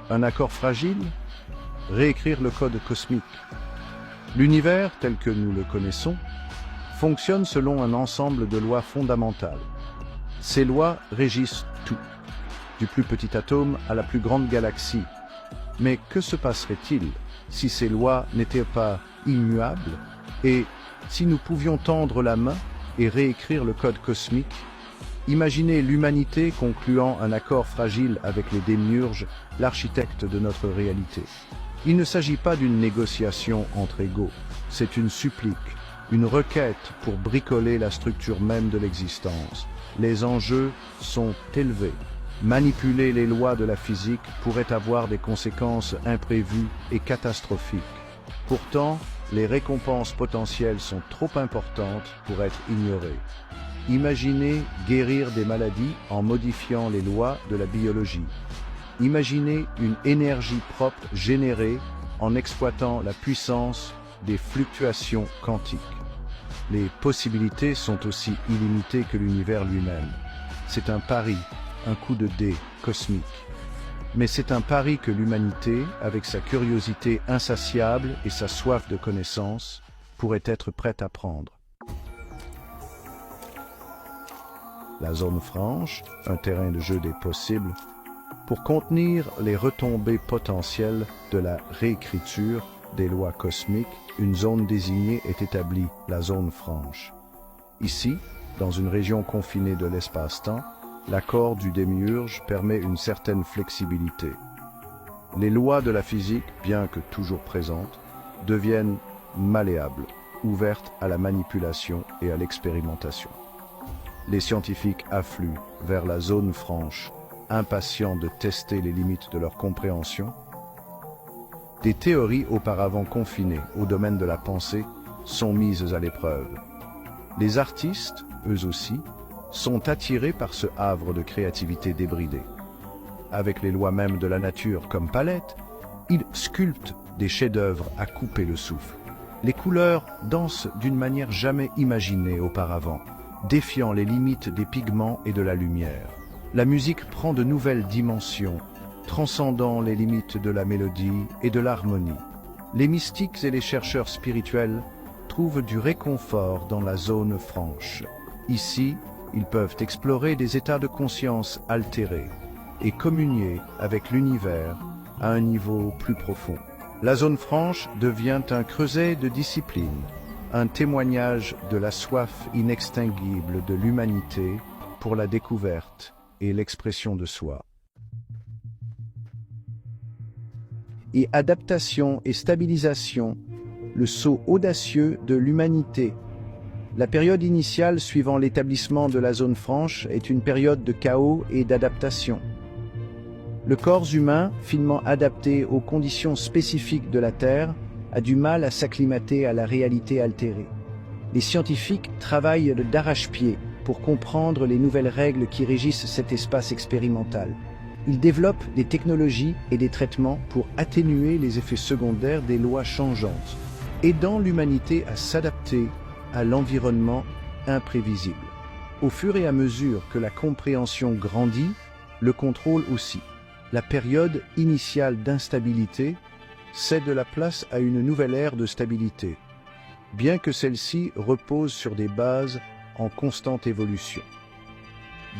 Un accord fragile? Réécrire le code cosmique. L'univers, tel que nous le connaissons, fonctionne selon un ensemble de lois fondamentales. Ces lois régissent tout, du plus petit atome à la plus grande galaxie. Mais que se passerait-il si ces lois n'étaient pas immuables et si nous pouvions tendre la main et réécrire le code cosmique? Imaginez l'humanité concluant un accord fragile avec les démiurges, l'architecte de notre réalité. Il ne s'agit pas d'une négociation entre égaux, c'est une supplique, une requête pour bricoler la structure même de l'existence. Les enjeux sont élevés. Manipuler les lois de la physique pourrait avoir des conséquences imprévues et catastrophiques. Pourtant, les récompenses potentielles sont trop importantes pour être ignorées. Imaginez guérir des maladies en modifiant les lois de la biologie. Imaginez une énergie propre générée en exploitant la puissance des fluctuations quantiques. Les possibilités sont aussi illimitées que l'univers lui-même. C'est un pari, un coup de dé cosmique. Mais c'est un pari que l'humanité, avec sa curiosité insatiable et sa soif de connaissance, pourrait être prête à prendre. La zone franche, un terrain de jeu des possibles, pour contenir les retombées potentielles de la réécriture des lois cosmiques, une zone désignée est établie, la zone franche. Ici, dans une région confinée de l'espace-temps, l'accord du démiurge permet une certaine flexibilité. Les lois de la physique, bien que toujours présentes, deviennent malléables, ouvertes à la manipulation et à l'expérimentation. Les scientifiques affluent vers la zone franche, impatients de tester les limites de leur compréhension. Des théories auparavant confinées au domaine de la pensée sont mises à l'épreuve. Les artistes, eux aussi, sont attirés par ce havre de créativité débridée. Avec les lois mêmes de la nature comme palette, ils sculptent des chefs-d'œuvre à couper le souffle. Les couleurs dansent d'une manière jamais imaginée auparavant, défiant les limites des pigments et de la lumière. La musique prend de nouvelles dimensions, transcendant les limites de la mélodie et de l'harmonie. Les mystiques et les chercheurs spirituels trouvent du réconfort dans la zone franche. Ici, ils peuvent explorer des états de conscience altérés et communier avec l'univers à un niveau plus profond. La zone franche devient un creuset de discipline, un témoignage de la soif inextinguible de l'humanité pour la découverte et l'expression de soi. Et adaptation et stabilisation, le saut audacieux de l'humanité. La période initiale suivant l'établissement de la zone franche est une période de chaos et d'adaptation. Le corps humain, finement adapté aux conditions spécifiques de la Terre, a du mal à s'acclimater à la réalité altérée. Les scientifiques travaillent d'arrache-pied pour comprendre les nouvelles règles qui régissent cet espace expérimental. Ils développent des technologies et des traitements pour atténuer les effets secondaires des lois changeantes, aidant l'humanité à s'adapter à l'environnement imprévisible. Au fur et à mesure que la compréhension grandit, le contrôle aussi. La période initiale d'instabilité cède la place à une nouvelle ère de stabilité, bien que celle-ci repose sur des bases en constante évolution.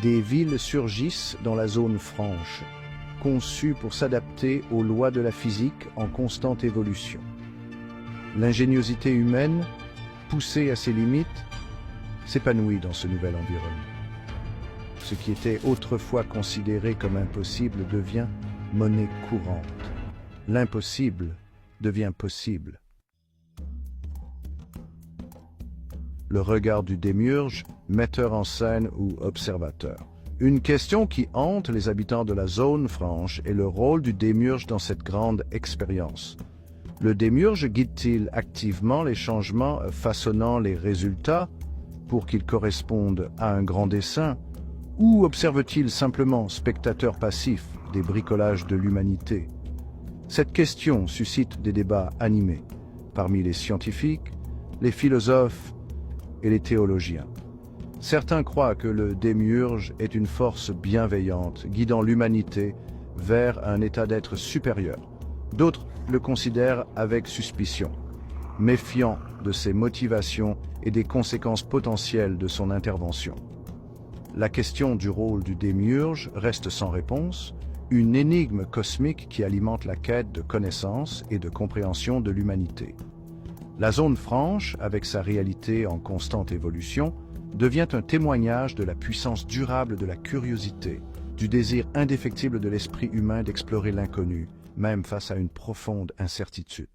Des villes surgissent dans la zone franche, conçues pour s'adapter aux lois de la physique en constante évolution. L'ingéniosité humaine, poussée à ses limites, s'épanouit dans ce nouvel environnement. Ce qui était autrefois considéré comme impossible devient monnaie courante. L'impossible devient possible. Le regard du démiurge, metteur en scène ou observateur. Une question qui hante les habitants de la zone franche est le rôle du démiurge dans cette grande expérience. Le démiurge guide-t-il activement les changements façonnant les résultats pour qu'ils correspondent à un grand dessein, ou observe-t-il simplement spectateur passif des bricolages de l'humanité? Cette question suscite des débats animés parmi les scientifiques, les philosophes et les théologiens. Certains croient que le démiurge est une force bienveillante guidant l'humanité vers un état d'être supérieur. D'autres le considèrent avec suspicion, méfiant de ses motivations et des conséquences potentielles de son intervention. La question du rôle du démiurge reste sans réponse, une énigme cosmique qui alimente la quête de connaissance et de compréhension de l'humanité. La zone franche, avec sa réalité en constante évolution, devient un témoignage de la puissance durable de la curiosité, du désir indéfectible de l'esprit humain d'explorer l'inconnu, même face à une profonde incertitude.